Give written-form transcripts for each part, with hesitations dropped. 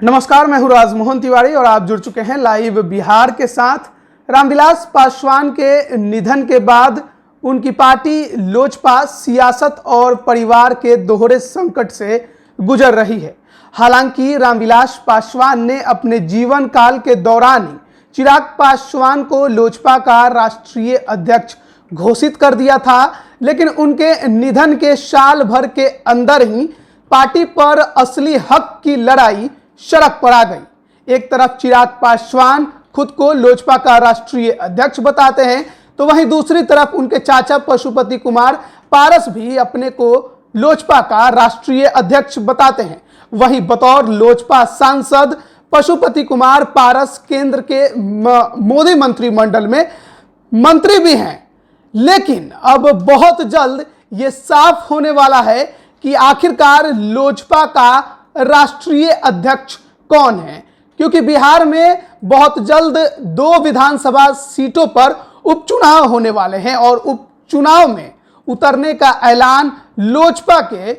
नमस्कार, मैं हूं राजमोहन तिवारी और आप जुड़ चुके हैं लाइव बिहार के साथ। रामविलास पासवान के निधन के बाद उनकी पार्टी लोजपा सियासत और परिवार के दोहरे संकट से गुजर रही है। हालांकि रामविलास पासवान ने अपने जीवन काल के दौरान ही चिराग पासवान को लोजपा का राष्ट्रीय अध्यक्ष घोषित कर दिया था, लेकिन उनके निधन के साल भर के अंदर ही पार्टी पर असली हक की लड़ाई सड़क पर आ गई। एक तरफ चिराग पासवान खुद को लोजपा का राष्ट्रीय अध्यक्ष बताते हैं, तो वहीं दूसरी तरफ उनके चाचा पशुपति कुमार पारस भी अपने को लोजपा का राष्ट्रीय अध्यक्ष बताते हैं। वहीं बतौर लोजपा सांसद पशुपति कुमार पारस केंद्र के मोदी मंत्रिमंडल में मंत्री भी हैं। लेकिन अब बहुत जल्द ये साफ होने वाला है कि आखिरकार लोजपा का राष्ट्रीय अध्यक्ष कौन है, क्योंकि बिहार में बहुत जल्द 2 विधानसभा सीटों पर उपचुनाव होने वाले हैं और उपचुनाव में उतरने का ऐलान लोजपा के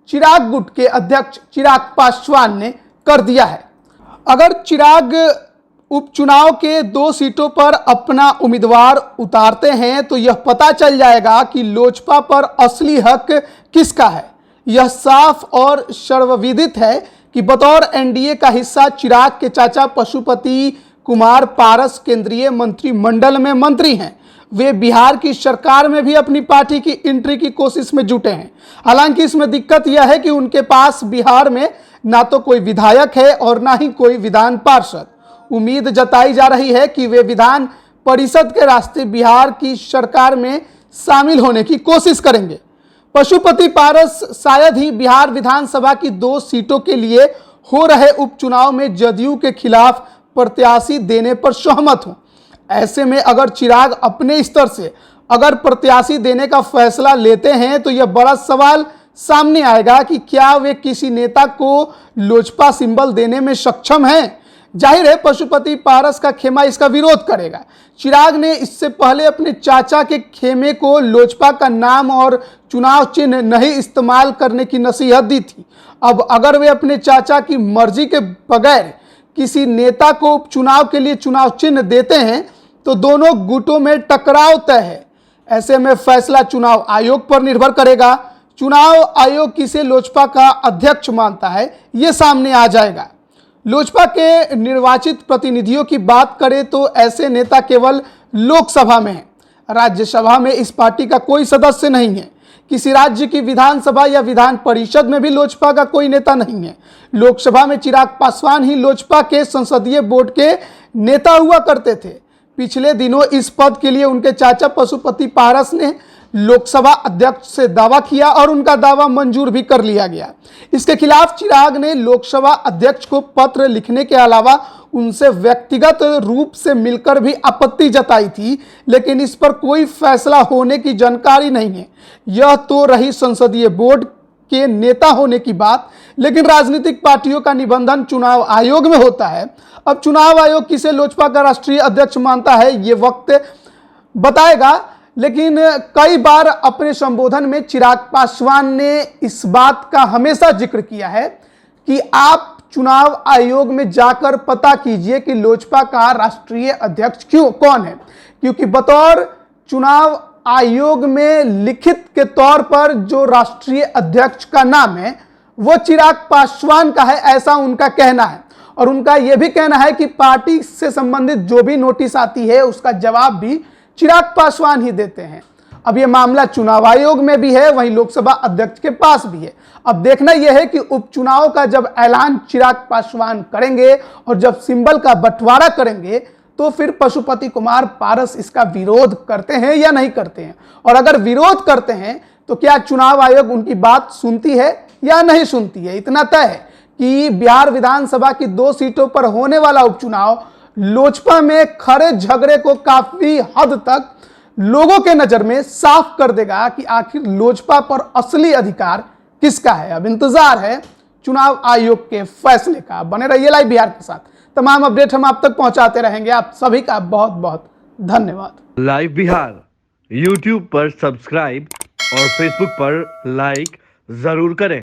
चिराग गुट के अध्यक्ष चिराग पासवान ने कर दिया है। अगर चिराग उपचुनाव के 2 सीटों पर अपना उम्मीदवार उतारते हैं तो यह पता चल जाएगा कि लोजपा पर असली हक किसका है। यह साफ और सर्वविदित है कि बतौर एनडीए का हिस्सा चिराग के चाचा पशुपति कुमार पारस केंद्रीय मंत्रिमंडल में मंत्री हैं। वे बिहार की सरकार में भी अपनी पार्टी की एंट्री की कोशिश में जुटे हैं। हालांकि इसमें दिक्कत यह है कि उनके पास बिहार में ना तो कोई विधायक है और ना ही कोई विधान पार्षद। उम्मीद जताई जा रही है कि वे विधान परिषद के रास्ते बिहार की सरकार में शामिल होने की कोशिश करेंगे। पशुपति पारस शायद ही बिहार विधानसभा की 2 सीटों के लिए हो रहे उपचुनाव में जदयू के खिलाफ प्रत्याशी देने पर सहमत हों। ऐसे में अगर चिराग अपने स्तर से अगर प्रत्याशी देने का फैसला लेते हैं तो यह बड़ा सवाल सामने आएगा कि क्या वे किसी नेता को लोजपा सिंबल देने में सक्षम हैं। जाहिर है पशुपति पारस का खेमा इसका विरोध करेगा। चिराग ने इससे पहले अपने चाचा के खेमे को लोजपा का नाम और चुनाव चिन्ह नहीं इस्तेमाल करने की नसीहत दी थी। अब अगर वे अपने चाचा की मर्जी के बगैर किसी नेता को उपचुनाव के लिए चुनाव चिन्ह देते हैं तो दोनों गुटों में टकराव तय है। ऐसे में फैसला चुनाव आयोग पर निर्भर करेगा। चुनाव आयोग किसे लोजपा का अध्यक्ष मानता है, ये सामने आ जाएगा। लोजपा के निर्वाचित प्रतिनिधियों की बात करें तो ऐसे नेता केवल लोकसभा में हैं। राज्यसभा में इस पार्टी का कोई सदस्य नहीं है। किसी राज्य की विधानसभा या विधान परिषद में भी लोजपा का कोई नेता नहीं है। लोकसभा में चिराग पासवान ही लोजपा के संसदीय बोर्ड के नेता हुआ करते थे। पिछले दिनों इस पद के लिए उनके चाचा पशुपति पारस ने लोकसभा अध्यक्ष से दावा किया और उनका दावा मंजूर भी कर लिया गया। इसके खिलाफ चिराग ने लोकसभा अध्यक्ष को पत्र लिखने के अलावा उनसे व्यक्तिगत रूप से मिलकर भी आपत्ति जताई थी, लेकिन इस पर कोई फैसला होने की जानकारी नहीं है। यह तो रही संसदीय बोर्ड के नेता होने की बात, लेकिन राजनीतिक पार्टियों का निबंधन चुनाव आयोग में होता है। अब चुनाव आयोग किसे लोजपा का राष्ट्रीय अध्यक्ष मानता है ये वक्त बताएगा, लेकिन कई बार अपने संबोधन में चिराग पासवान ने इस बात का हमेशा जिक्र किया है कि आप चुनाव आयोग में जाकर पता कीजिए कि लोजपा का राष्ट्रीय अध्यक्ष कौन है, क्योंकि बतौर चुनाव आयोग में लिखित के तौर पर जो राष्ट्रीय अध्यक्ष का नाम है वो चिराग पासवान का है, ऐसा उनका कहना है। और उनका यह भी कहना है कि पार्टी से संबंधित जो भी नोटिस आती है उसका जवाब भी चिराग पासवान ही देते हैं। अब यह मामला चुनाव आयोग में भी है, वहीं लोकसभा अध्यक्ष के पास भी है। अब देखना यह है कि उपचुनाव का जब ऐलान चिराग पासवान करेंगे और जब सिंबल का बंटवारा करेंगे तो फिर पशुपति कुमार पारस इसका विरोध करते हैं या नहीं करते हैं, और अगर विरोध करते हैं तो क्या चुनाव आयोग उनकी बात सुनती है या नहीं सुनती है। इतना तय है कि बिहार विधानसभा की 2 सीटों पर होने वाला उपचुनाव लोजपा में खड़े झगड़े को काफी हद तक लोगों के नजर में साफ कर देगा कि आखिर लोजपा पर असली अधिकार किसका है। अब इंतजार है चुनाव आयोग के फैसले का। बने रहिए लाइव बिहार के साथ, तमाम अपडेट हम आप तक पहुंचाते रहेंगे। आप सभी का बहुत बहुत धन्यवाद। लाइव बिहार यूट्यूब पर सब्सक्राइब और फेसबुक पर लाइक जरूर करें।